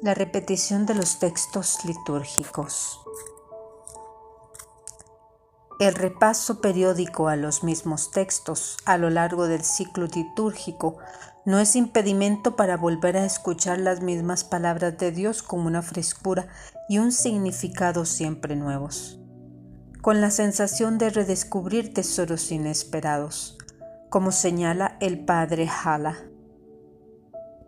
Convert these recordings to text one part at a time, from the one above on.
La repetición de los textos litúrgicos. El repaso periódico a los mismos textos a lo largo del ciclo litúrgico no es impedimento para volver a escuchar las mismas palabras de Dios con una frescura y un significado siempre nuevos, con la sensación de redescubrir tesoros inesperados, como señala el padre Hala.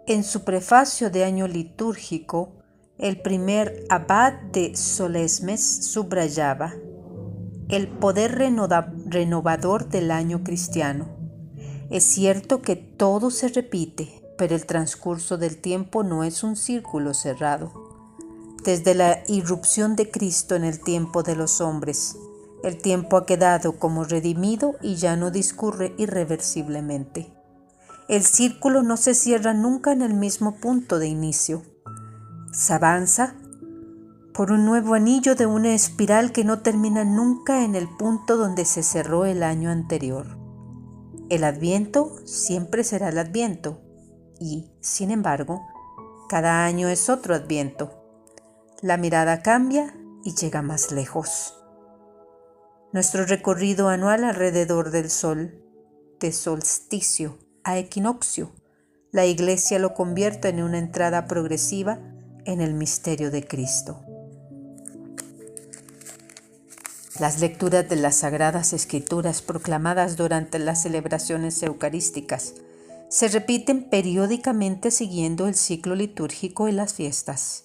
En su prefacio de año litúrgico, el primer abad de Solesmes subrayaba el poder renovador del año cristiano. Es cierto que todo se repite, pero el transcurso del tiempo no es un círculo cerrado. Desde la irrupción de Cristo en el tiempo de los hombres, el tiempo ha quedado como redimido y ya no discurre irreversiblemente. El círculo no se cierra nunca en el mismo punto de inicio. Se avanza por un nuevo anillo de una espiral que no termina nunca en el punto donde se cerró el año anterior. El Adviento siempre será el Adviento y, sin embargo, cada año es otro Adviento. La mirada cambia y llega más lejos. Nuestro recorrido anual alrededor del Sol, de solsticio a equinoccio, la Iglesia lo convierte en una entrada progresiva en el misterio de Cristo. Las lecturas de las Sagradas Escrituras proclamadas durante las celebraciones eucarísticas se repiten periódicamente siguiendo el ciclo litúrgico y las fiestas.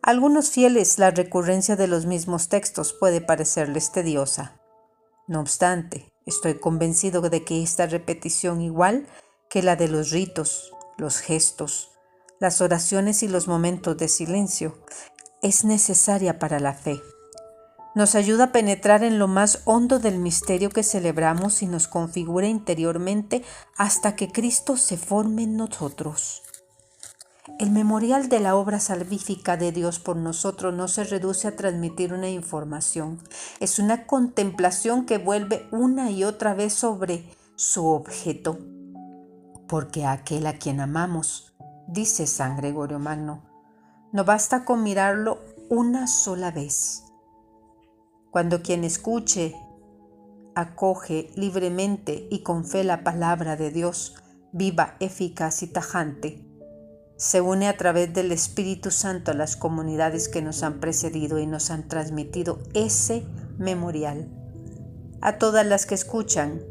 A algunos fieles la recurrencia de los mismos textos puede parecerles tediosa. No obstante, estoy convencido de que esta repetición, igual que la de los ritos, los gestos, las oraciones y los momentos de silencio, es necesaria para la fe. Nos ayuda a penetrar en lo más hondo del misterio que celebramos y nos configura interiormente hasta que Cristo se forme en nosotros. El memorial de la obra salvífica de Dios por nosotros no se reduce a transmitir una información, es una contemplación que vuelve una y otra vez sobre su objeto. Porque aquel a quien amamos, dice San Gregorio Magno, no basta con mirarlo una sola vez. Cuando quien escuche, acoge libremente y con fe la palabra de Dios, viva, eficaz y tajante, se une a través del Espíritu Santo a las comunidades que nos han precedido y nos han transmitido ese memorial. A todas las que escuchan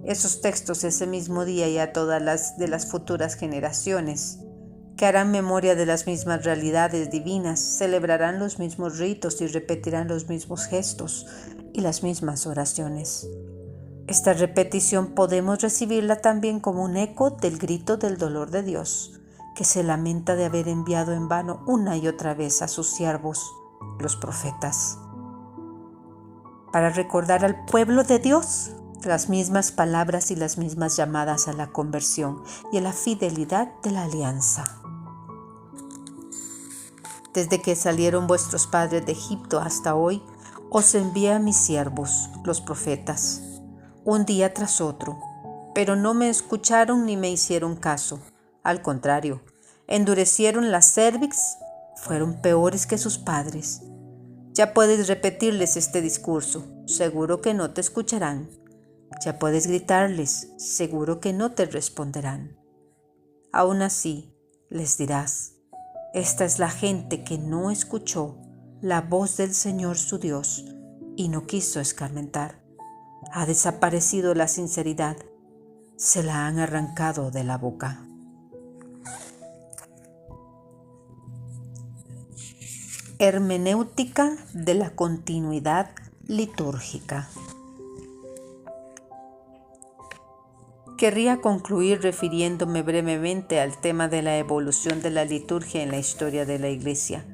esos textos ese mismo día y a todas las de las futuras generaciones, que harán memoria de las mismas realidades divinas, celebrarán los mismos ritos y repetirán los mismos gestos y las mismas oraciones. Esta repetición podemos recibirla también como un eco del grito del dolor de Dios, que se lamenta de haber enviado en vano una y otra vez a sus siervos, los profetas, para recordar al pueblo de Dios las mismas palabras y las mismas llamadas a la conversión y a la fidelidad de la alianza. Desde que salieron vuestros padres de Egipto hasta hoy, os envié a mis siervos, los profetas, un día tras otro, pero no me escucharon ni me hicieron caso. Al contrario, endurecieron la cerviz, fueron peores que sus padres. Ya puedes repetirles este discurso, seguro que no te escucharán. Ya puedes gritarles, seguro que no te responderán. Aún así, les dirás, esta es la gente que no escuchó la voz del Señor su Dios y no quiso escarmentar. Ha desaparecido la sinceridad, se la han arrancado de la boca. Hermenéutica de la continuidad litúrgica. Querría concluir refiriéndome brevemente al tema de la evolución de la liturgia en la historia de la Iglesia,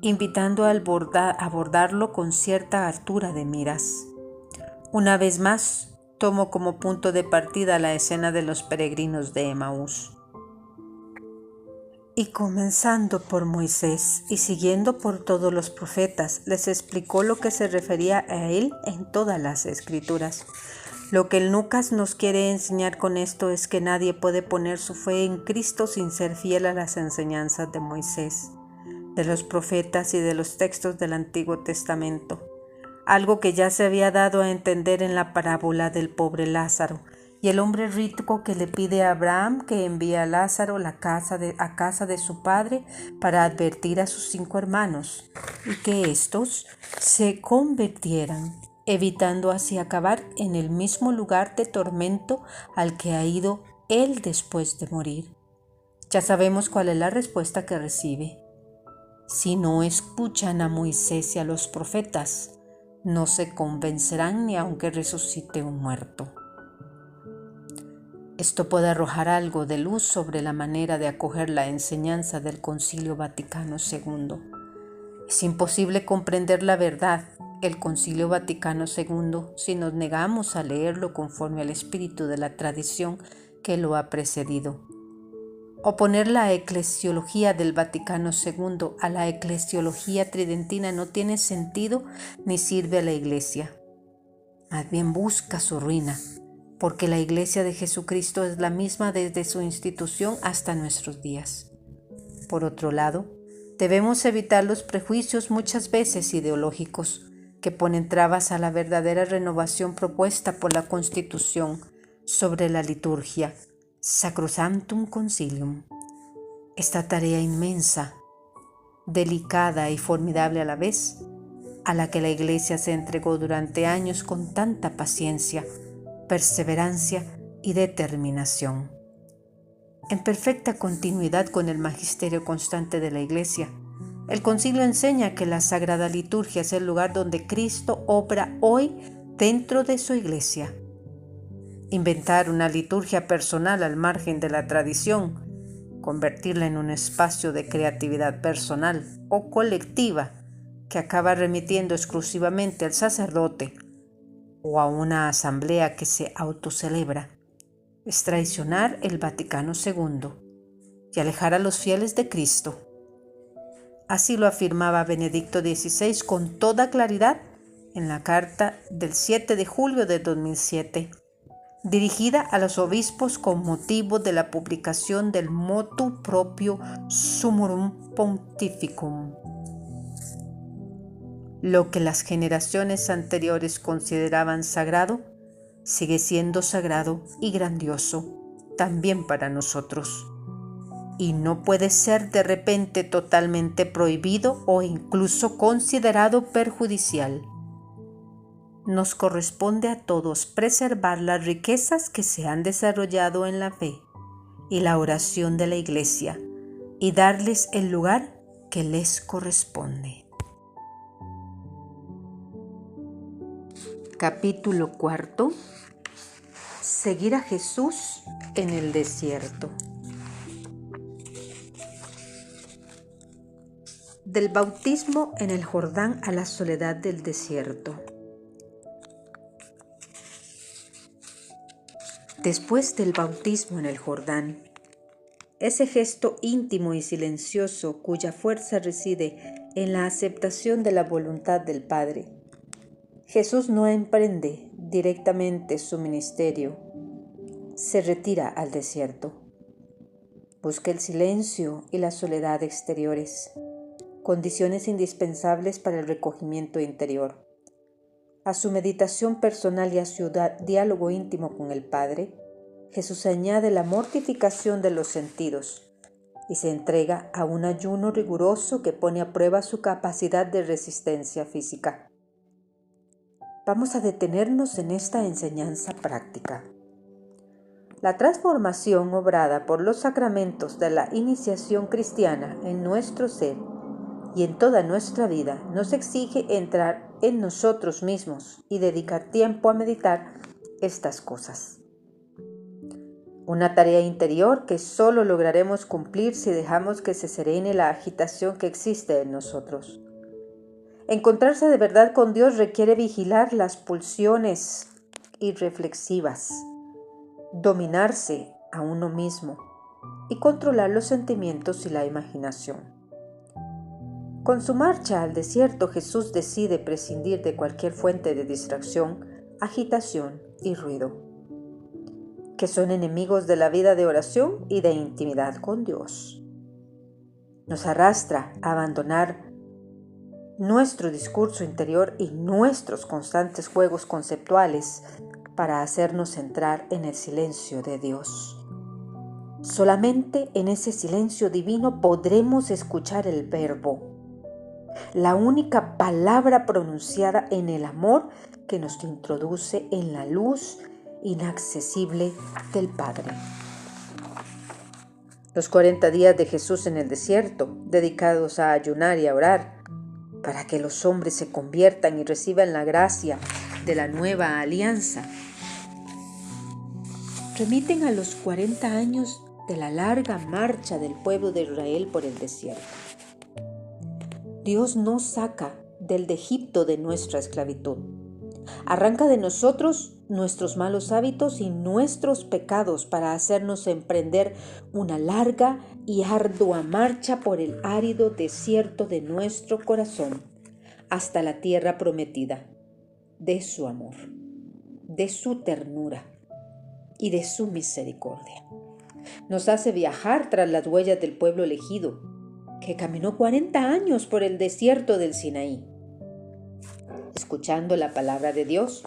invitando a abordarlo con cierta altura de miras. Una vez más, tomo como punto de partida la escena de los peregrinos de Emaús. Y comenzando por Moisés y siguiendo por todos los profetas, les explicó lo que se refería a él en todas las escrituras. Lo que el Lucas nos quiere enseñar con esto es que nadie puede poner su fe en Cristo sin ser fiel a las enseñanzas de Moisés, de los profetas y de los textos del Antiguo Testamento. Algo que ya se había dado a entender en la parábola del pobre Lázaro y el hombre rico que le pide a Abraham que envíe a Lázaro a casa de su padre para advertir a sus 5 hermanos y que éstos se convirtieran, evitando así acabar en el mismo lugar de tormento al que ha ido él después de morir. Ya sabemos cuál es la respuesta que recibe. Si no escuchan a Moisés y a los profetas, no se convencerán ni aunque resucite un muerto. Esto puede arrojar algo de luz sobre la manera de acoger la enseñanza del Concilio Vaticano II. Es imposible comprender la verdad, el Concilio Vaticano II, si nos negamos a leerlo conforme al espíritu de la tradición que lo ha precedido. Oponer la eclesiología del Vaticano II a la eclesiología tridentina no tiene sentido ni sirve a la Iglesia. Más bien busca su ruina, porque la Iglesia de Jesucristo es la misma desde su institución hasta nuestros días. Por otro lado, debemos evitar los prejuicios muchas veces ideológicos que ponen trabas a la verdadera renovación propuesta por la Constitución sobre la liturgia, Sacrosanctum Concilium. Esta tarea inmensa, delicada y formidable a la vez, a la que la Iglesia se entregó durante años con tanta paciencia, perseverancia y determinación. En perfecta continuidad con el magisterio constante de la Iglesia, el Concilio enseña que la Sagrada Liturgia es el lugar donde Cristo obra hoy dentro de su Iglesia. Inventar una liturgia personal al margen de la tradición, convertirla en un espacio de creatividad personal o colectiva que acaba remitiendo exclusivamente al sacerdote o a una asamblea que se autocelebra, es traicionar el Vaticano II y alejar a los fieles de Cristo. Así lo afirmaba Benedicto XVI con toda claridad en la carta del 7 de julio de 2007, dirigida a los obispos con motivo de la publicación del Motu Proprio Summorum Pontificum. Lo que las generaciones anteriores consideraban sagrado, sigue siendo sagrado y grandioso también para nosotros. Y no puede ser de repente totalmente prohibido o incluso considerado perjudicial. Nos corresponde a todos preservar las riquezas que se han desarrollado en la fe y la oración de la Iglesia y darles el lugar que les corresponde. Capítulo 4. Seguir a Jesús en el desierto. Del bautismo en el Jordán a la soledad del desierto. Después del bautismo en el Jordán, ese gesto íntimo y silencioso cuya fuerza reside en la aceptación de la voluntad del Padre, Jesús no emprende directamente su ministerio, se retira al desierto. Busca el silencio y la soledad exteriores, condiciones indispensables para el recogimiento interior. A su meditación personal y a su diálogo íntimo con el Padre, Jesús añade la mortificación de los sentidos y se entrega a un ayuno riguroso que pone a prueba su capacidad de resistencia física. Vamos a detenernos en esta enseñanza práctica. La transformación obrada por los sacramentos de la iniciación cristiana en nuestro ser y en toda nuestra vida nos exige entrar en nosotros mismos y dedicar tiempo a meditar estas cosas. Una tarea interior que solo lograremos cumplir si dejamos que se serene la agitación que existe en nosotros. Encontrarse de verdad con Dios requiere vigilar las pulsiones irreflexivas, dominarse a uno mismo y controlar los sentimientos y la imaginación. Con su marcha al desierto, Jesús decide prescindir de cualquier fuente de distracción, agitación y ruido, que son enemigos de la vida de oración y de intimidad con Dios. Nos arrastra a abandonar nuestro discurso interior y nuestros constantes juegos conceptuales para hacernos entrar en el silencio de Dios. Solamente en ese silencio divino podremos escuchar el Verbo, la única palabra pronunciada en el amor que nos introduce en la luz inaccesible del Padre. Los 40 días de Jesús en el desierto, dedicados a ayunar y a orar, para que los hombres se conviertan y reciban la gracia de la nueva alianza, remiten a los 40 años de la larga marcha del pueblo de Israel por el desierto. Dios nos saca del Egipto de nuestra esclavitud. Arranca de nosotros nuestros malos hábitos y nuestros pecados para hacernos emprender una larga y ardua marcha por el árido desierto de nuestro corazón hasta la tierra prometida de su amor, de su ternura y de su misericordia. Nos hace viajar tras las huellas del pueblo elegido, que caminó 40 años por el desierto del Sinaí, escuchando la palabra de Dios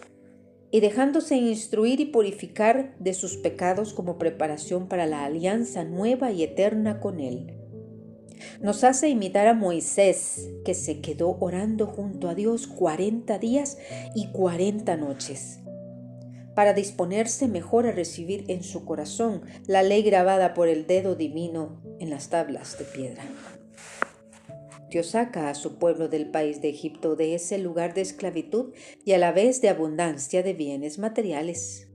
y dejándose instruir y purificar de sus pecados como preparación para la alianza nueva y eterna con Él. Nos hace imitar a Moisés, que se quedó orando junto a Dios 40 días y 40 noches, para disponerse mejor a recibir en su corazón la ley grabada por el dedo divino en las tablas de piedra. Dios saca a su pueblo del país de Egipto, de ese lugar de esclavitud y a la vez de abundancia de bienes materiales,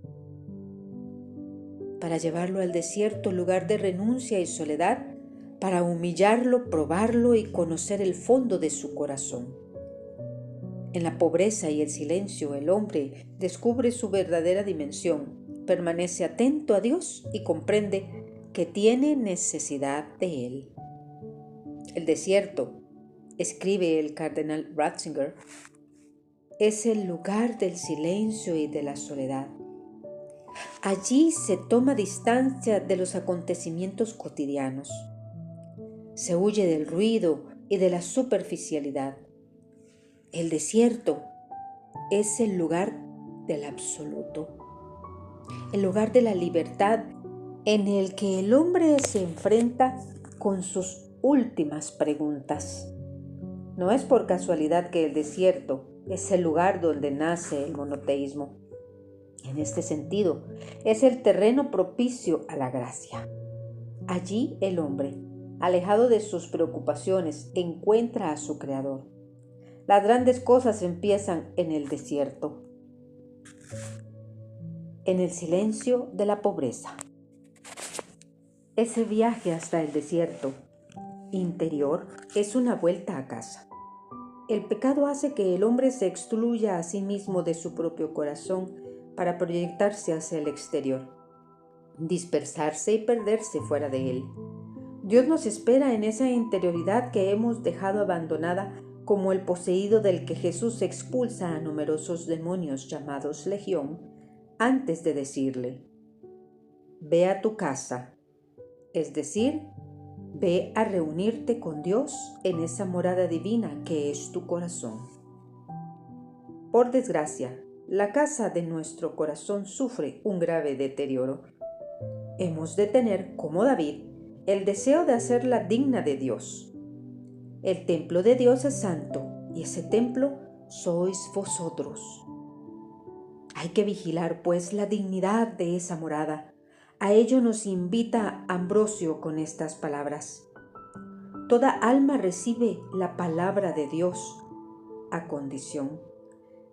para llevarlo al desierto, lugar de renuncia y soledad, para humillarlo, probarlo y conocer el fondo de su corazón. En la pobreza y el silencio, el hombre descubre su verdadera dimensión, permanece atento a Dios y comprende que tiene necesidad de Él. El desierto, escribe el cardenal Ratzinger, es el lugar del silencio y de la soledad. Allí se toma distancia de los acontecimientos cotidianos. Se huye del ruido y de la superficialidad. El desierto es el lugar del absoluto, el lugar de la libertad en el que el hombre se enfrenta con sus últimas preguntas. No es por casualidad que el desierto es el lugar donde nace el monoteísmo. En este sentido, es el terreno propicio a la gracia. Allí el hombre, alejado de sus preocupaciones, encuentra a su Creador. Las grandes cosas empiezan en el desierto, en el silencio de la pobreza. Ese viaje hasta el desierto interior es una vuelta a casa. El pecado hace que el hombre se excluya a sí mismo de su propio corazón para proyectarse hacia el exterior, dispersarse y perderse fuera de él. Dios nos espera en esa interioridad que hemos dejado abandonada, como el poseído del que Jesús expulsa a numerosos demonios llamados Legión, antes de decirle: ve a tu casa, es decir, ve a reunirte con Dios en esa morada divina que es tu corazón. Por desgracia, la casa de nuestro corazón sufre un grave deterioro. Hemos de tener, como David, el deseo de hacerla digna de Dios. El templo de Dios es santo, y ese templo sois vosotros. Hay que vigilar, pues, la dignidad de esa morada. A ello nos invita Ambrosio con estas palabras: toda alma recibe la palabra de Dios, a condición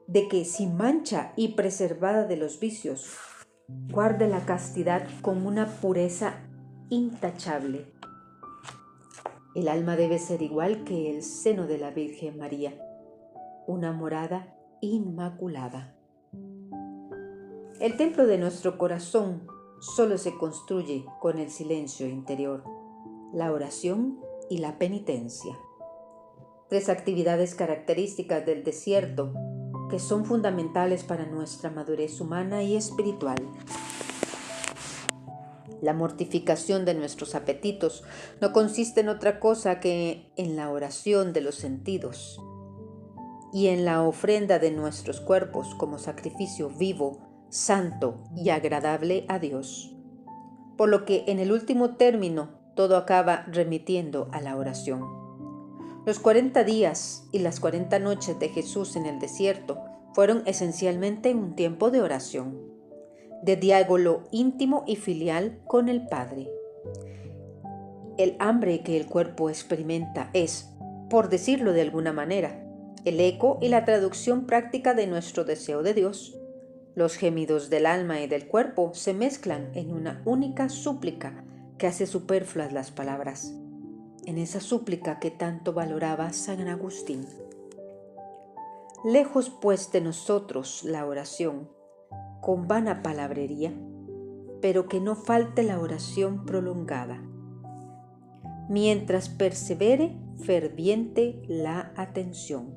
de que, sin mancha y preservada de los vicios, guarde la castidad con una pureza intachable. El alma debe ser igual que el seno de la Virgen María, una morada inmaculada. El templo de nuestro corazón solo se construye con el silencio interior, la oración y la penitencia. 3 actividades características del desierto que son fundamentales para nuestra madurez humana y espiritual. La mortificación de nuestros apetitos no consiste en otra cosa que en la oración de los sentidos y en la ofrenda de nuestros cuerpos como sacrificio vivo, santo y agradable a Dios. Por lo que en el último término todo acaba remitiendo a la oración. Los 40 días y las 40 noches de Jesús en el desierto fueron esencialmente un tiempo de oración, de diálogo íntimo y filial con el Padre. El hambre que el cuerpo experimenta es, por decirlo de alguna manera, el eco y la traducción práctica de nuestro deseo de Dios. Los gemidos del alma y del cuerpo se mezclan en una única súplica que hace superfluas las palabras, en esa súplica que tanto valoraba San Agustín. Lejos pues de nosotros la oración con vana palabrería, pero que no falte la oración prolongada, mientras persevere ferviente la atención.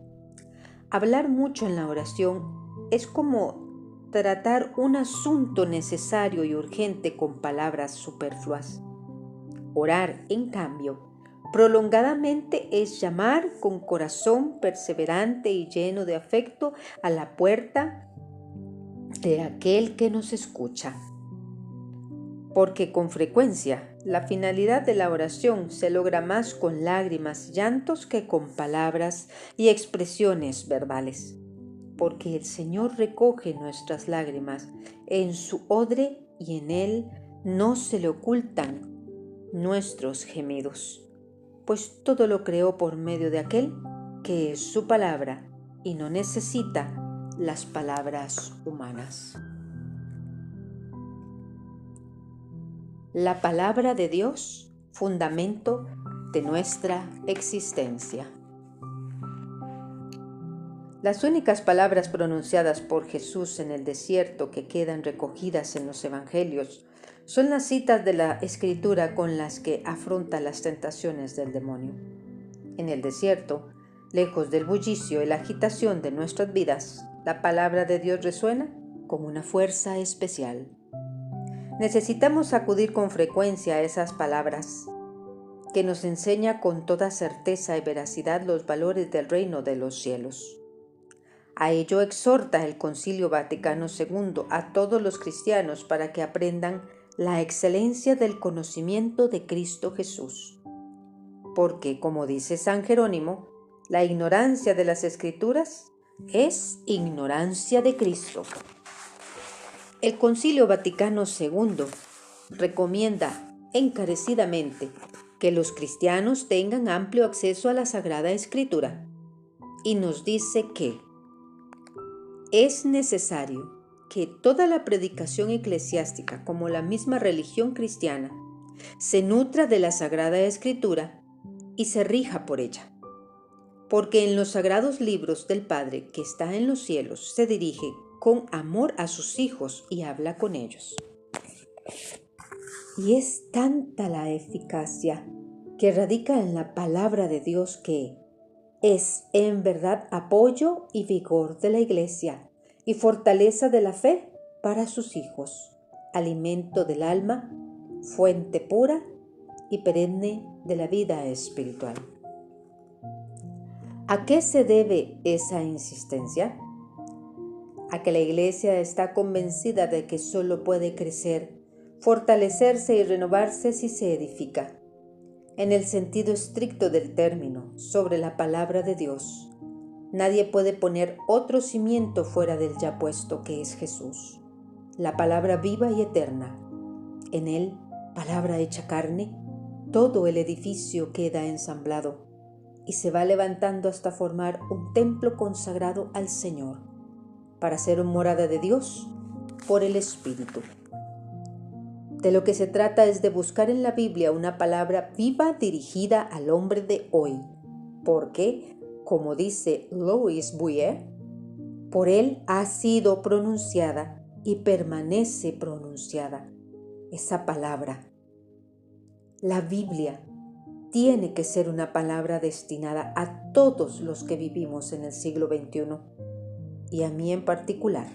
Hablar mucho en la oración es como tratar un asunto necesario y urgente con palabras superfluas. Orar, en cambio, prolongadamente es llamar con corazón perseverante y lleno de afecto a la puerta de aquel que nos escucha. Porque con frecuencia la finalidad de la oración se logra más con lágrimas y llantos que con palabras y expresiones verbales. Porque el Señor recoge nuestras lágrimas en su odre y en Él no se le ocultan nuestros gemidos, pues todo lo creó por medio de aquel que es su palabra y no necesita las palabras humanas. La palabra de Dios, fundamento de nuestra existencia. Las únicas palabras pronunciadas por Jesús en el desierto que quedan recogidas en los evangelios son las citas de la Escritura con las que afronta las tentaciones del demonio. En el desierto, lejos del bullicio y la agitación de nuestras vidas, la palabra de Dios resuena con una fuerza especial. Necesitamos acudir con frecuencia a esas palabras que nos enseña con toda certeza y veracidad los valores del reino de los cielos. A ello exhorta el Concilio Vaticano II a todos los cristianos para que aprendan la excelencia del conocimiento de Cristo Jesús. Porque, como dice San Jerónimo, la ignorancia de las Escrituras es ignorancia de Cristo. El Concilio Vaticano II recomienda encarecidamente que los cristianos tengan amplio acceso a la Sagrada Escritura y nos dice que es necesario que toda la predicación eclesiástica, como la misma religión cristiana, se nutra de la Sagrada Escritura y se rija por ella. Porque en los sagrados libros del Padre que está en los cielos se dirige con amor a sus hijos y habla con ellos. Y es tanta la eficacia que radica en la palabra de Dios que es en verdad apoyo y vigor de la Iglesia y fortaleza de la fe para sus hijos, alimento del alma, fuente pura y perenne de la vida espiritual. ¿A qué se debe esa insistencia? A que la Iglesia está convencida de que solo puede crecer, fortalecerse y renovarse si se edifica, en el sentido estricto del término, sobre la palabra de Dios. Nadie puede poner otro cimiento fuera del ya puesto, que es Jesús, la palabra viva y eterna. En Él, palabra hecha carne, todo el edificio queda ensamblado y se va levantando hasta formar un templo consagrado al Señor, para ser morada de Dios por el Espíritu. De lo que se trata es de buscar en la Biblia una palabra viva dirigida al hombre de hoy, porque, como dice Louis Bouyer, por él ha sido pronunciada y permanece pronunciada, esa palabra. La Biblia tiene que ser una palabra destinada a todos los que vivimos en el siglo XXI y a mí en particular.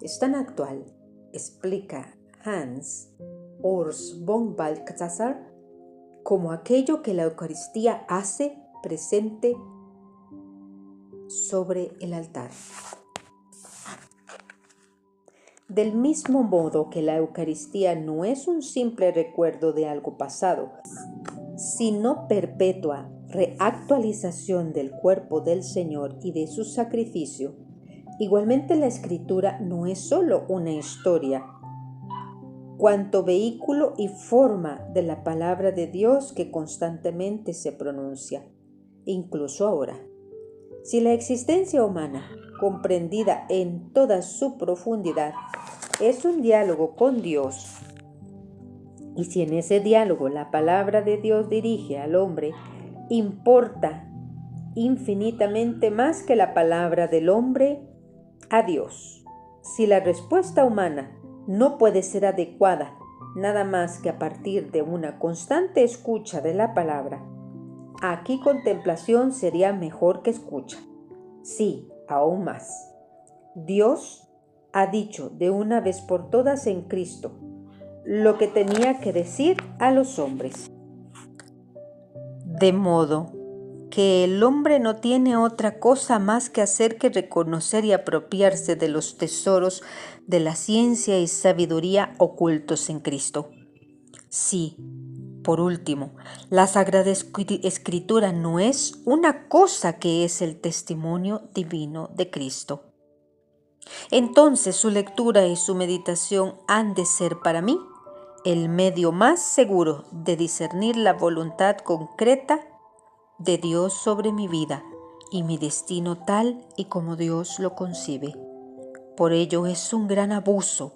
Es tan actual, explica Hans Urs von Balthasar, como aquello que la Eucaristía hace presente sobre el altar. Del mismo modo que la Eucaristía no es un simple recuerdo de algo pasado, sino perpetua reactualización del cuerpo del Señor y de su sacrificio, igualmente la Escritura no es solo una historia, cuanto vehículo y forma de la palabra de Dios que constantemente se pronuncia, incluso ahora. Si la existencia humana, comprendida en toda su profundidad, es un diálogo con Dios, y si en ese diálogo la palabra de Dios dirige al hombre, importa infinitamente más que la palabra del hombre a Dios. Si la respuesta humana no puede ser adecuada nada más que a partir de una constante escucha de la palabra, aquí contemplación sería mejor que escucha. Sí, aún más. Dios ha dicho de una vez por todas en Cristo lo que tenía que decir a los hombres. De modo que el hombre no tiene otra cosa más que hacer que reconocer y apropiarse de los tesoros de la ciencia y sabiduría ocultos en Cristo. Sí, por último, la Sagrada Escritura no es una cosa que es el testimonio divino de Cristo. Entonces su lectura y su meditación han de ser para mí el medio más seguro de discernir la voluntad concreta de Dios sobre mi vida y mi destino tal y como Dios lo concibe. Por ello es un gran abuso,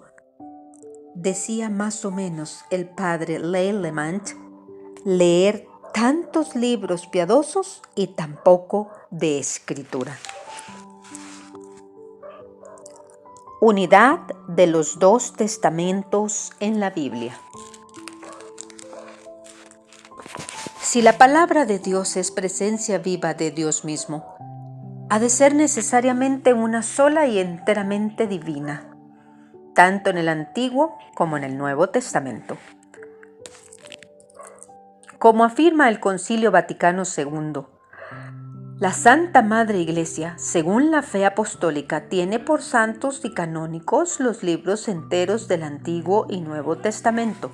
decía más o menos el padre Leilemant, leer tantos libros piadosos y tan poco de escritura. Unidad de los dos testamentos en la Biblia. Si la palabra de Dios es presencia viva de Dios mismo, ha de ser necesariamente una sola y enteramente divina, tanto en el Antiguo como en el Nuevo Testamento. Como afirma el Concilio Vaticano II, la Santa Madre Iglesia, según la fe apostólica, tiene por santos y canónicos los libros enteros del Antiguo y Nuevo Testamento,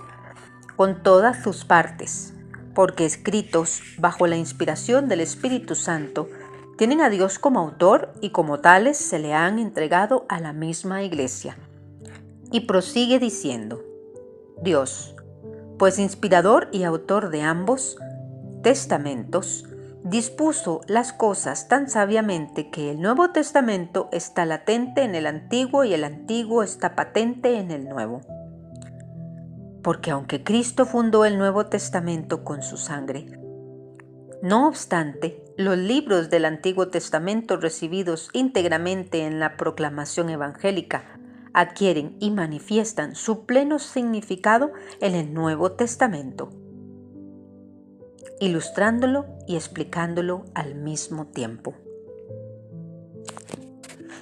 con todas sus partes, porque escritos bajo la inspiración del Espíritu Santo, tienen a Dios como autor y como tales se le han entregado a la misma Iglesia. Y prosigue diciendo, Dios, pues inspirador y autor de ambos testamentos, dispuso las cosas tan sabiamente que el Nuevo Testamento está latente en el Antiguo y el Antiguo está patente en el Nuevo. Porque aunque Cristo fundó el Nuevo Testamento con su sangre, no obstante, los libros del Antiguo Testamento recibidos íntegramente en la proclamación evangélica adquieren y manifiestan su pleno significado en el Nuevo Testamento, ilustrándolo y explicándolo al mismo tiempo.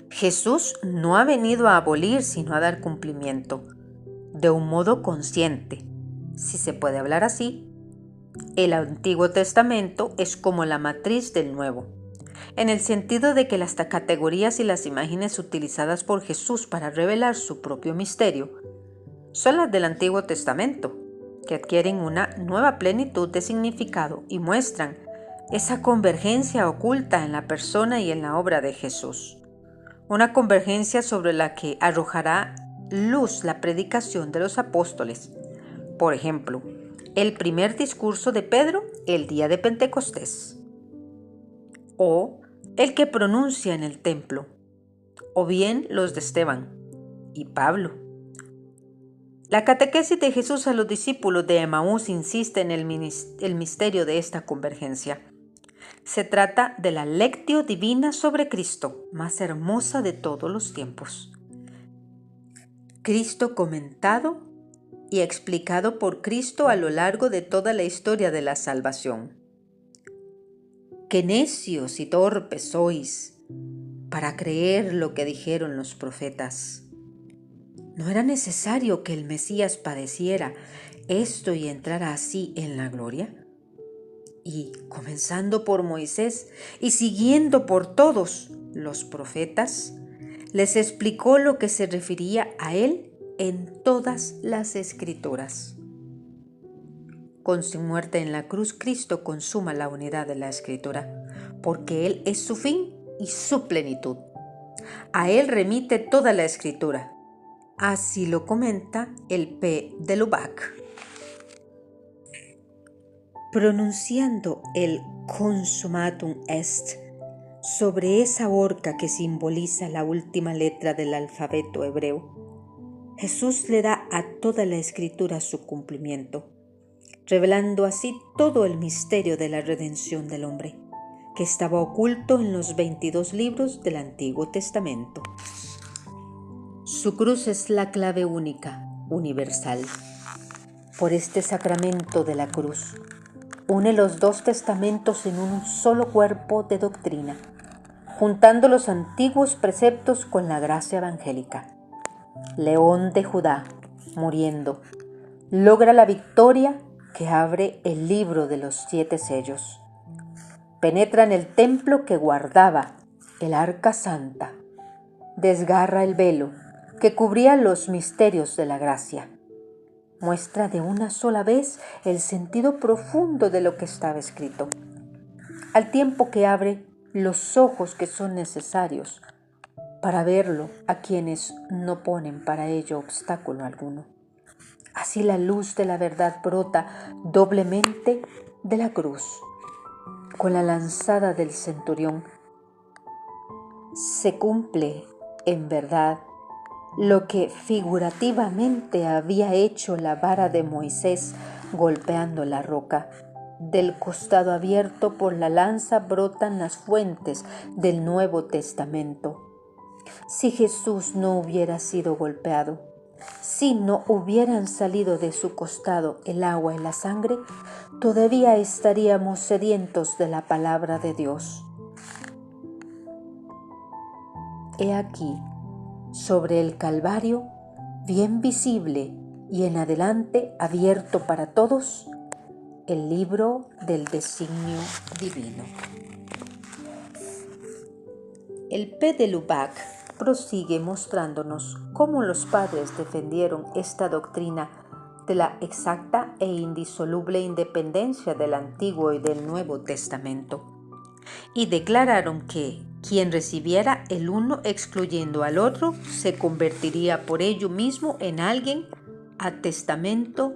Jesús no ha venido a abolir, sino a dar cumplimiento, de un modo consciente, si se puede hablar así. El Antiguo Testamento es como la matriz del Nuevo, en el sentido de que las categorías y las imágenes utilizadas por Jesús para revelar su propio misterio son las del Antiguo Testamento, que adquieren una nueva plenitud de significado y muestran esa convergencia oculta en la persona y en la obra de Jesús. Una convergencia sobre la que arrojará luz la predicación de los apóstoles. Por ejemplo, el primer discurso de Pedro el día de Pentecostés, o el que pronuncia en el templo, o bien los de Esteban y Pablo. La catequesis de Jesús a los discípulos de Emaús insiste en el misterio de esta convergencia. Se trata de la lectio divina sobre Cristo, más hermosa de todos los tiempos. Cristo comentado y explicado por Cristo a lo largo de toda la historia de la salvación. ¡Qué necios y torpes sois para creer lo que dijeron los profetas! ¿No era necesario que el Mesías padeciera esto y entrara así en la gloria? Y comenzando por Moisés y siguiendo por todos los profetas, les explicó lo que se refería a él en todas las Escrituras. Con su muerte en la cruz, Cristo consuma la unidad de la Escritura, porque Él es su fin y su plenitud. A Él remite toda la Escritura. Así lo comenta el P. de Lubac. Pronunciando el consummatum est sobre esa horca que simboliza la última letra del alfabeto hebreo, Jesús le da a toda la Escritura su cumplimiento, revelando así todo el misterio de la redención del hombre, que estaba oculto en los 22 libros del Antiguo Testamento. Su cruz es la clave única, universal. Por este sacramento de la cruz, une los dos testamentos en un solo cuerpo de doctrina, juntando los antiguos preceptos con la gracia evangélica. León de Judá, muriendo, logra la victoria que abre el libro de los 7 sellos. Penetra en el templo que guardaba el arca santa. Desgarra el velo que cubría los misterios de la gracia. Muestra de una sola vez el sentido profundo de lo que estaba escrito, al tiempo que abre los ojos que son necesarios para verlo a quienes no ponen para ello obstáculo alguno. Así la luz de la verdad brota doblemente de la cruz. Con la lanzada del centurión se cumple en verdad lo que figurativamente había hecho la vara de Moisés golpeando la roca. Del costado abierto por la lanza brotan las fuentes del Nuevo Testamento. Si Jesús no hubiera sido golpeado, si no hubieran salido de su costado el agua y la sangre, todavía estaríamos sedientos de la palabra de Dios. He aquí, sobre el Calvario, bien visible y en adelante abierto para todos, el libro del designio divino. El P. de Lubac prosigue mostrándonos cómo los padres defendieron esta doctrina de la exacta e indisoluble independencia del Antiguo y del Nuevo Testamento, y declararon que quien recibiera el uno excluyendo al otro se convertiría por ello mismo en alguien a testamento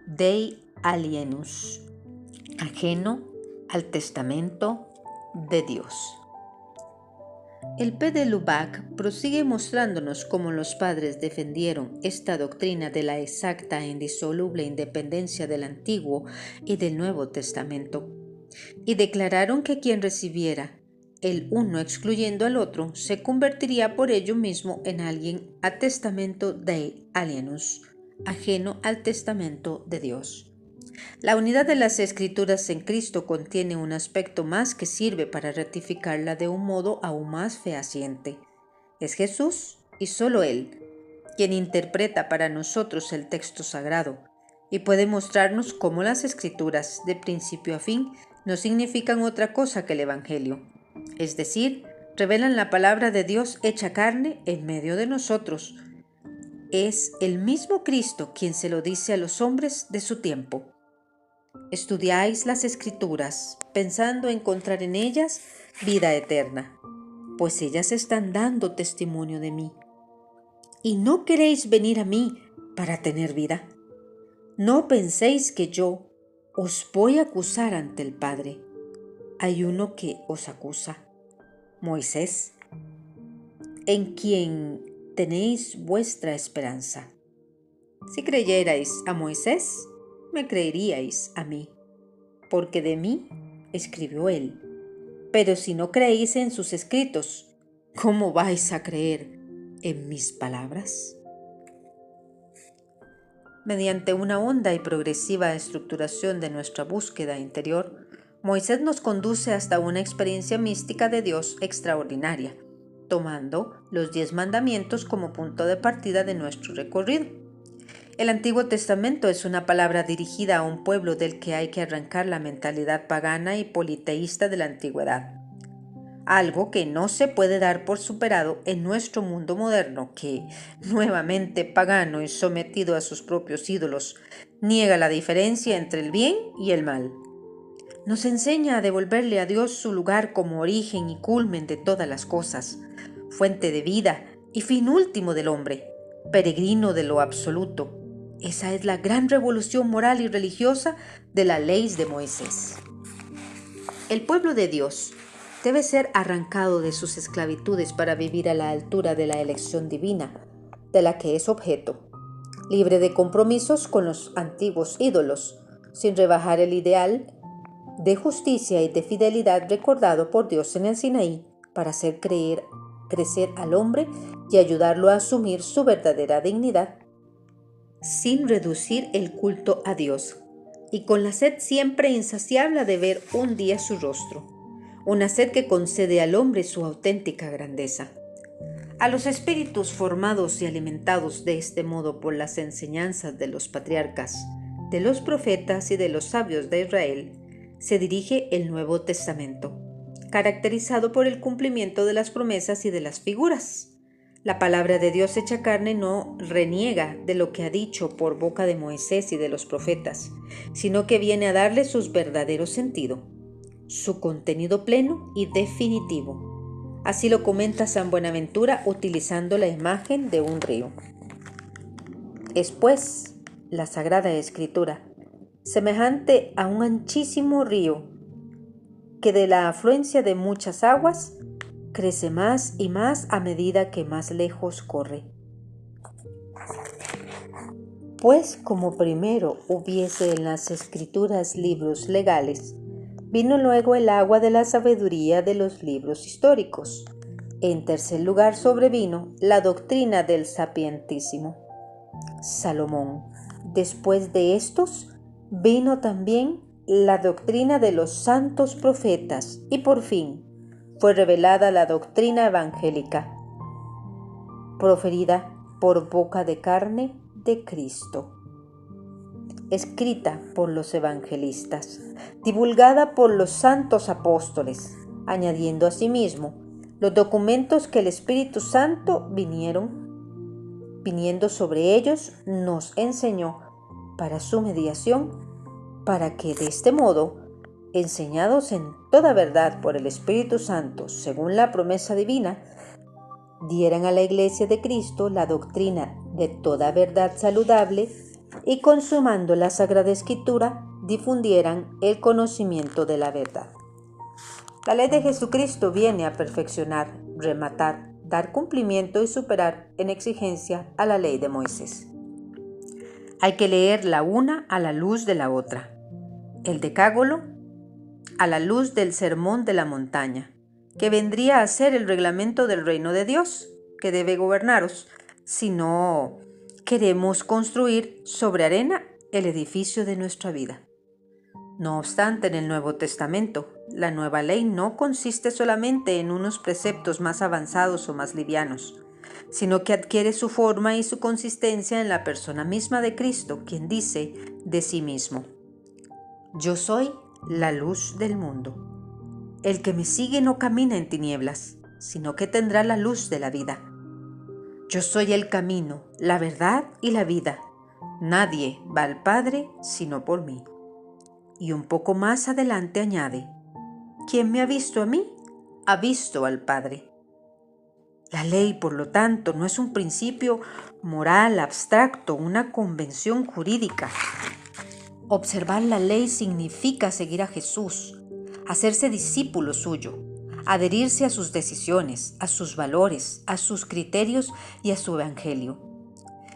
Dei alienus, ajeno al testamento de Dios. El P. de Lubac prosigue mostrándonos cómo los padres defendieron esta doctrina de la exacta e indisoluble independencia del Antiguo y del Nuevo Testamento, y declararon que quien recibiera el uno excluyendo al otro se convertiría por ello mismo en alguien a testamento Dei alienus, ajeno al testamento de Dios. La unidad de las Escrituras en Cristo contiene un aspecto más que sirve para ratificarla de un modo aún más fehaciente. Es Jesús, y solo Él, quien interpreta para nosotros el texto sagrado, y puede mostrarnos cómo las Escrituras, de principio a fin, no significan otra cosa que el Evangelio, es decir, revelan la palabra de Dios hecha carne en medio de nosotros. Es el mismo Cristo quien se lo dice a los hombres de su tiempo. Estudiáis las Escrituras, pensando encontrar en ellas vida eterna, pues ellas están dando testimonio de mí. Y no queréis venir a mí para tener vida. No penséis que yo os voy a acusar ante el Padre. Hay uno que os acusa, Moisés, en quien tenéis vuestra esperanza. Si creyerais a Moisés, me creeríais a mí, porque de mí escribió él. Pero si no creéis en sus escritos, ¿cómo vais a creer en mis palabras? mediante una honda y progresiva estructuración de nuestra búsqueda interior, Moisés nos conduce hasta una experiencia mística de Dios extraordinaria, tomando los 10 mandamientos como punto de partida de nuestro recorrido. El Antiguo Testamento es una palabra dirigida a un pueblo del que hay que arrancar la mentalidad pagana y politeísta de la antigüedad. Algo que no se puede dar por superado en nuestro mundo moderno que, nuevamente pagano y sometido a sus propios ídolos, niega la diferencia entre el bien y el mal. Nos enseña a devolverle a Dios su lugar como origen y culmen de todas las cosas, fuente de vida y fin último del hombre, peregrino de lo absoluto. Esa es la gran revolución moral y religiosa de la ley de Moisés. El pueblo de Dios debe ser arrancado de sus esclavitudes para vivir a la altura de la elección divina, de la que es objeto, libre de compromisos con los antiguos ídolos, sin rebajar el ideal de justicia y de fidelidad recordado por Dios en el Sinaí para hacer crecer al hombre y ayudarlo a asumir su verdadera dignidad, sin reducir el culto a Dios, y con la sed siempre insaciable de ver un día su rostro, una sed que concede al hombre su auténtica grandeza. A los espíritus formados y alimentados de este modo por las enseñanzas de los patriarcas, de los profetas y de los sabios de Israel, se dirige el Nuevo Testamento, caracterizado por el cumplimiento de las promesas y de las figuras. La palabra de Dios hecha carne no reniega de lo que ha dicho por boca de Moisés y de los profetas, sino que viene a darle su verdadero sentido, su contenido pleno y definitivo. Así lo comenta San Buenaventura utilizando la imagen de un río. Es pues la Sagrada Escritura, semejante a un anchísimo río que de la afluencia de muchas aguas crece más y más a medida que más lejos corre. Pues como primero hubiese en las Escrituras libros legales, vino luego el agua de la sabiduría de los libros históricos. En tercer lugar sobrevino la doctrina del sapientísimo Salomón. Después de estos vino también la doctrina de los santos profetas y por fin fue revelada la doctrina evangélica, proferida por boca de carne de Cristo, escrita por los evangelistas, divulgada por los santos apóstoles, añadiendo asimismo los documentos que el Espíritu Santo viniendo sobre ellos, nos enseñó para su mediación, para que de este modo, enseñados en toda verdad por el Espíritu Santo, según la promesa divina, dieran a la Iglesia de Cristo la doctrina de toda verdad saludable y consumando la Sagrada Escritura, difundieran el conocimiento de la verdad. La ley de Jesucristo viene a perfeccionar, rematar, dar cumplimiento y superar en exigencia a la ley de Moisés. Hay que leer la una a la luz de la otra. El Decálogo a la luz del Sermón de la Montaña, que vendría a ser el reglamento del reino de Dios, que debe gobernaros, si no queremos construir sobre arena el edificio de nuestra vida. No obstante, en el Nuevo Testamento, la nueva ley no consiste solamente en unos preceptos más avanzados o más livianos, sino que adquiere su forma y su consistencia en la persona misma de Cristo, quien dice de sí mismo: Yo soy la luz del mundo. El que me sigue no camina en tinieblas, sino que tendrá la luz de la vida. Yo soy el camino, la verdad y la vida. Nadie va al Padre sino por mí. Y un poco más adelante añade: Quien me ha visto a mí, ha visto al Padre. La ley, por lo tanto, no es un principio moral abstracto, una convención jurídica. Observar la ley significa seguir a Jesús, hacerse discípulo suyo, adherirse a sus decisiones, a sus valores, a sus criterios y a su evangelio.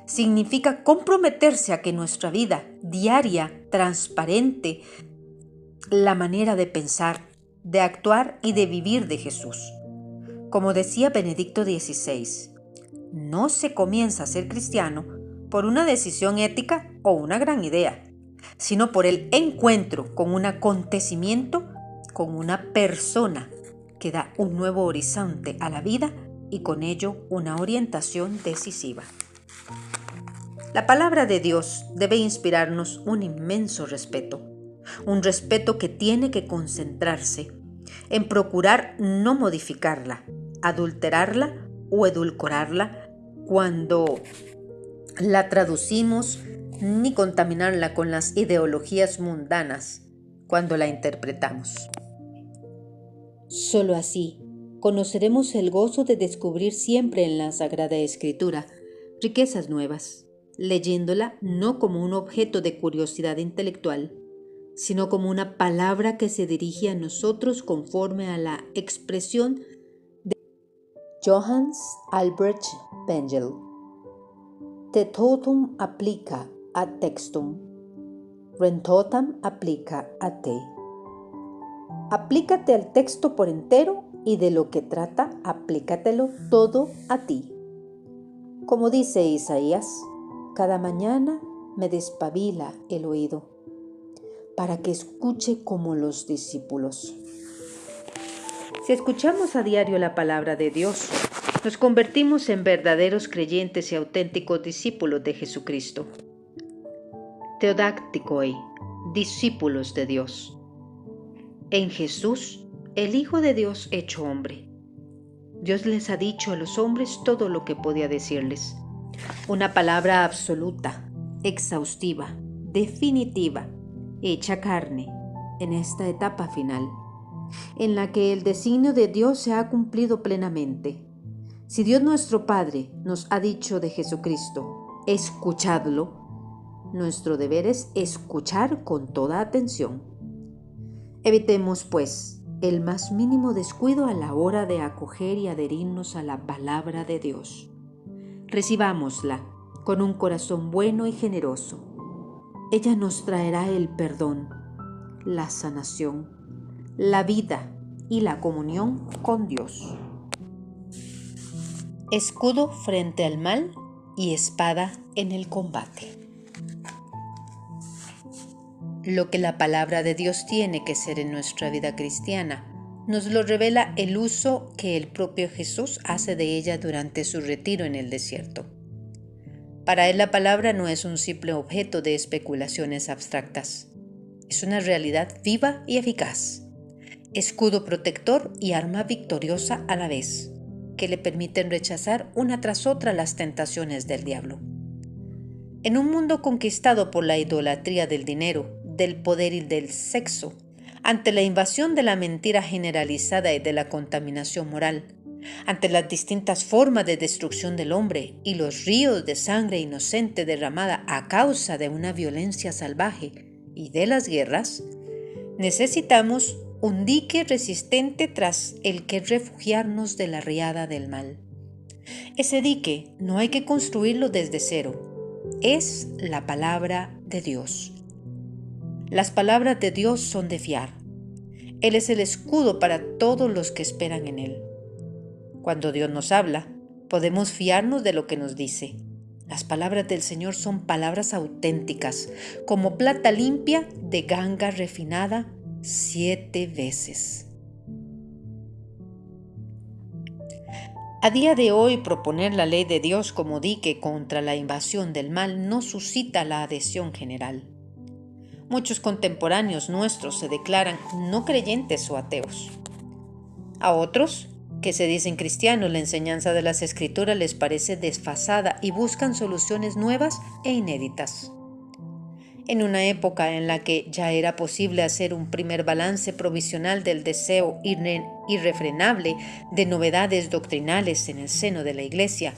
Significa comprometerse a que nuestra vida diaria, transparente, la manera de pensar, de actuar y de vivir de Jesús. Como decía Benedicto XVI, no se comienza a ser cristiano por una decisión ética o una gran idea, sino por el encuentro con un acontecimiento, con una persona que da un nuevo horizonte a la vida y con ello una orientación decisiva. La palabra de Dios debe inspirarnos un inmenso respeto, un respeto que tiene que concentrarse en procurar no modificarla, adulterarla o edulcorarla cuando la traducimos, ni contaminarla con las ideologías mundanas cuando la interpretamos. Solo así conoceremos el gozo de descubrir siempre en la Sagrada Escritura riquezas nuevas, leyéndola no como un objeto de curiosidad intelectual, sino como una palabra que se dirige a nosotros conforme a la expresión de Johannes Albrecht Bengel. Te totum applica ad textum, rentotam applica a te. Aplícate al texto por entero y de lo que trata, aplícatelo todo a ti. Como dice Isaías, cada mañana me despabila el oído para que escuche como los discípulos. Si escuchamos a diario la palabra de Dios, nos convertimos en verdaderos creyentes y auténticos discípulos de Jesucristo. Theodacticoi, discípulos de Dios. En Jesús, el Hijo de Dios hecho hombre. Dios les ha dicho a los hombres todo lo que podía decirles. Una palabra absoluta, exhaustiva, definitiva, hecha carne en esta etapa final, en la que el designio de Dios se ha cumplido plenamente. Si Dios nuestro Padre nos ha dicho de Jesucristo, escuchadlo, nuestro deber es escuchar con toda atención. Evitemos, pues, el más mínimo descuido a la hora de acoger y adherirnos a la palabra de Dios. Recibámosla con un corazón bueno y generoso. Ella nos traerá el perdón, la sanación, la vida y la comunión con Dios. Escudo frente al mal y espada en el combate. Lo que la palabra de Dios tiene que ser en nuestra vida cristiana, nos lo revela el uso que el propio Jesús hace de ella durante su retiro en el desierto. Para él la palabra no es un simple objeto de especulaciones abstractas, es una realidad viva y eficaz, escudo protector y arma victoriosa a la vez, que le permiten rechazar una tras otra las tentaciones del diablo. En un mundo conquistado por la idolatría del dinero, del poder y del sexo, ante la invasión de la mentira generalizada y de la contaminación moral, ante las distintas formas de destrucción del hombre y los ríos de sangre inocente derramada a causa de una violencia salvaje y de las guerras, necesitamos un dique resistente tras el que refugiarnos de la riada del mal. Ese dique no hay que construirlo desde cero, es la palabra de Dios. Las palabras de Dios son de fiar. Él es el escudo para todos los que esperan en Él. Cuando Dios nos habla, podemos fiarnos de lo que nos dice. Las palabras del Señor son palabras auténticas, como plata limpia de ganga refinada 7 veces. A día de hoy, proponer la ley de Dios como dique contra la invasión del mal no suscita la adhesión general. Muchos contemporáneos nuestros se declaran no creyentes o ateos. A otros, que se dicen cristianos, la enseñanza de las Escrituras les parece desfasada y buscan soluciones nuevas e inéditas. En una época en la que ya era posible hacer un primer balance provisional del deseo irrefrenable de novedades doctrinales en el seno de la Iglesia,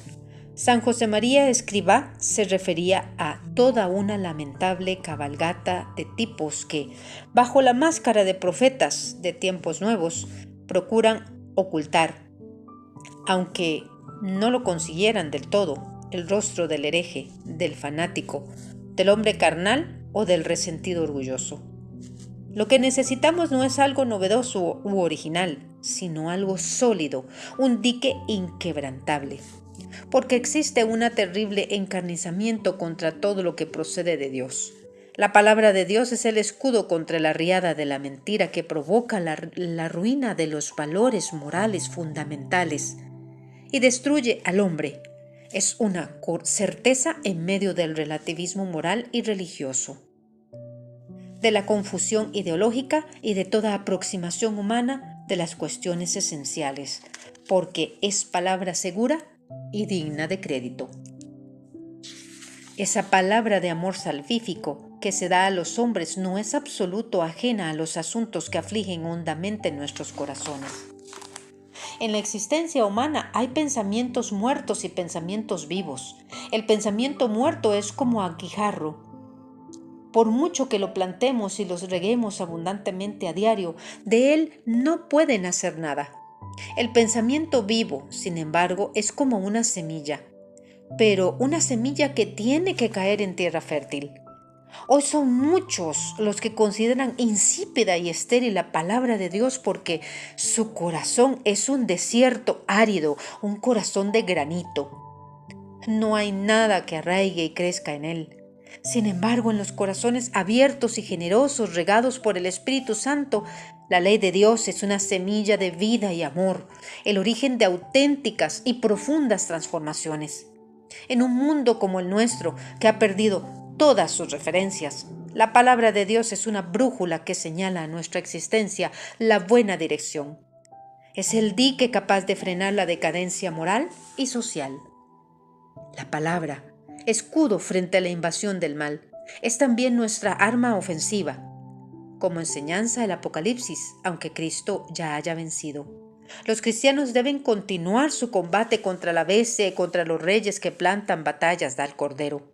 San José María Escrivá se refería a toda una lamentable cabalgata de tipos que, bajo la máscara de profetas de tiempos nuevos, procuran ocultar, aunque no lo consiguieran del todo, el rostro del hereje, del fanático, del hombre carnal o del resentido orgulloso. Lo que necesitamos no es algo novedoso u original, sino algo sólido, un dique inquebrantable. porque existe un terrible encarnizamiento contra todo lo que procede de Dios. La palabra de Dios es el escudo contra la riada de la mentira que provoca la ruina de los valores morales fundamentales y destruye al hombre. Es una certeza en medio del relativismo moral y religioso, de la confusión ideológica y de toda aproximación humana de las cuestiones esenciales, porque es palabra segura y digna de crédito. Esa palabra de amor salvífico que se da a los hombres no es absoluto ajena a los asuntos que afligen hondamente nuestros corazones. En la existencia humana hay pensamientos muertos y pensamientos vivos. El pensamiento muerto es como aguijarro. Por mucho que lo plantemos y los reguemos abundantemente a diario, de él no puede nacer nada. El pensamiento vivo, sin embargo, es como una semilla, pero una semilla que tiene que caer en tierra fértil. Hoy son muchos los que consideran insípida y estéril la palabra de Dios porque su corazón es un desierto árido, un corazón de granito. No hay nada que arraigue y crezca en él. Sin embargo, en los corazones abiertos y generosos, regados por el Espíritu Santo, la ley de Dios es una semilla de vida y amor, el origen de auténticas y profundas transformaciones. En un mundo como el nuestro, que ha perdido todas sus referencias, la palabra de Dios es una brújula que señala a nuestra existencia la buena dirección. Es el dique capaz de frenar la decadencia moral y social. La palabra, escudo frente a la invasión del mal, es también nuestra arma ofensiva. Como enseñanza el Apocalipsis, aunque Cristo ya haya vencido. Los cristianos deben continuar su combate contra la bestia y contra los reyes que plantan batallas al Cordero.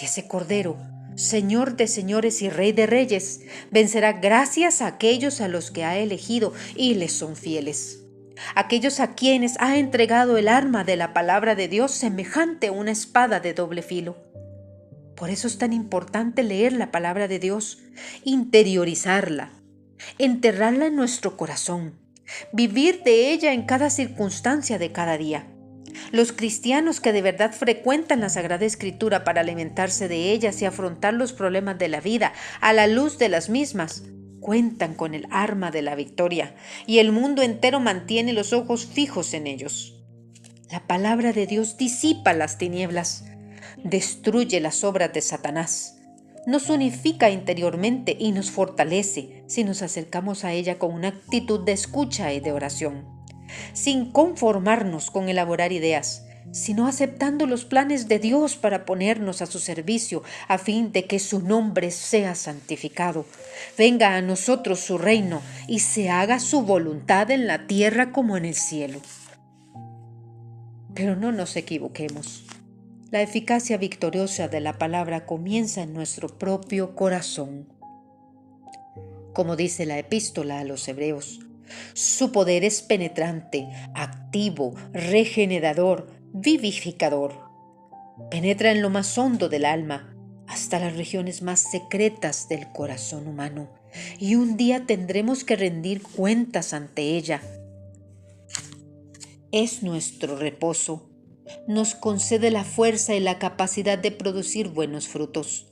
Y ese Cordero, Señor de señores y Rey de reyes, vencerá gracias a aquellos a los que ha elegido y les son fieles. Aquellos a quienes ha entregado el arma de la palabra de Dios semejante a una espada de doble filo. Por eso es tan importante leer la palabra de Dios, interiorizarla, enterrarla en nuestro corazón, vivir de ella en cada circunstancia de cada día. Los cristianos que de verdad frecuentan la Sagrada Escritura para alimentarse de ellas y afrontar los problemas de la vida a la luz de las mismas, cuentan con el arma de la victoria y el mundo entero mantiene los ojos fijos en ellos. La palabra de Dios disipa las tinieblas, destruye las obras de Satanás, nos unifica interiormente y nos fortalece si nos acercamos a ella con una actitud de escucha y de oración, sin conformarnos con elaborar ideas, sino aceptando los planes de Dios para ponernos a su servicio a fin de que su nombre sea santificado. Venga a nosotros su reino y se haga su voluntad en la tierra como en el cielo. Pero no nos equivoquemos. La eficacia victoriosa de la palabra comienza en nuestro propio corazón. Como dice la epístola a los Hebreos, su poder es penetrante, activo, regenerador, vivificador. Penetra en lo más hondo del alma, hasta las regiones más secretas del corazón humano, y un día tendremos que rendir cuentas ante ella. Es nuestro reposo. Nos concede la fuerza y la capacidad de producir buenos frutos.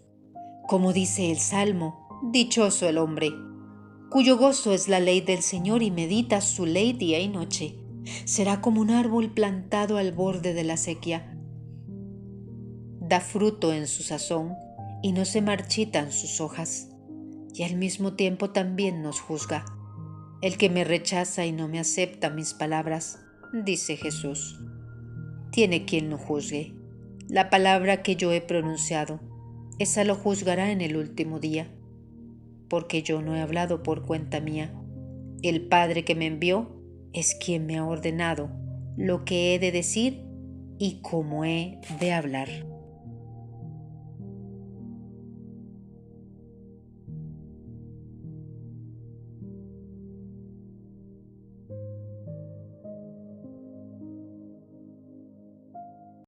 Como dice el Salmo, dichoso el hombre, cuyo gozo es la ley del Señor y medita su ley día y noche. Será como un árbol plantado al borde de la acequia. Da fruto en su sazón y no se marchitan sus hojas. Y al mismo tiempo también nos juzga. El que me rechaza y no me acepta mis palabras, dice Jesús, tiene quien lo juzgue. La palabra que yo he pronunciado, esa lo juzgará en el último día, porque yo no he hablado por cuenta mía. El Padre que me envió es quien me ha ordenado lo que he de decir y cómo he de hablar.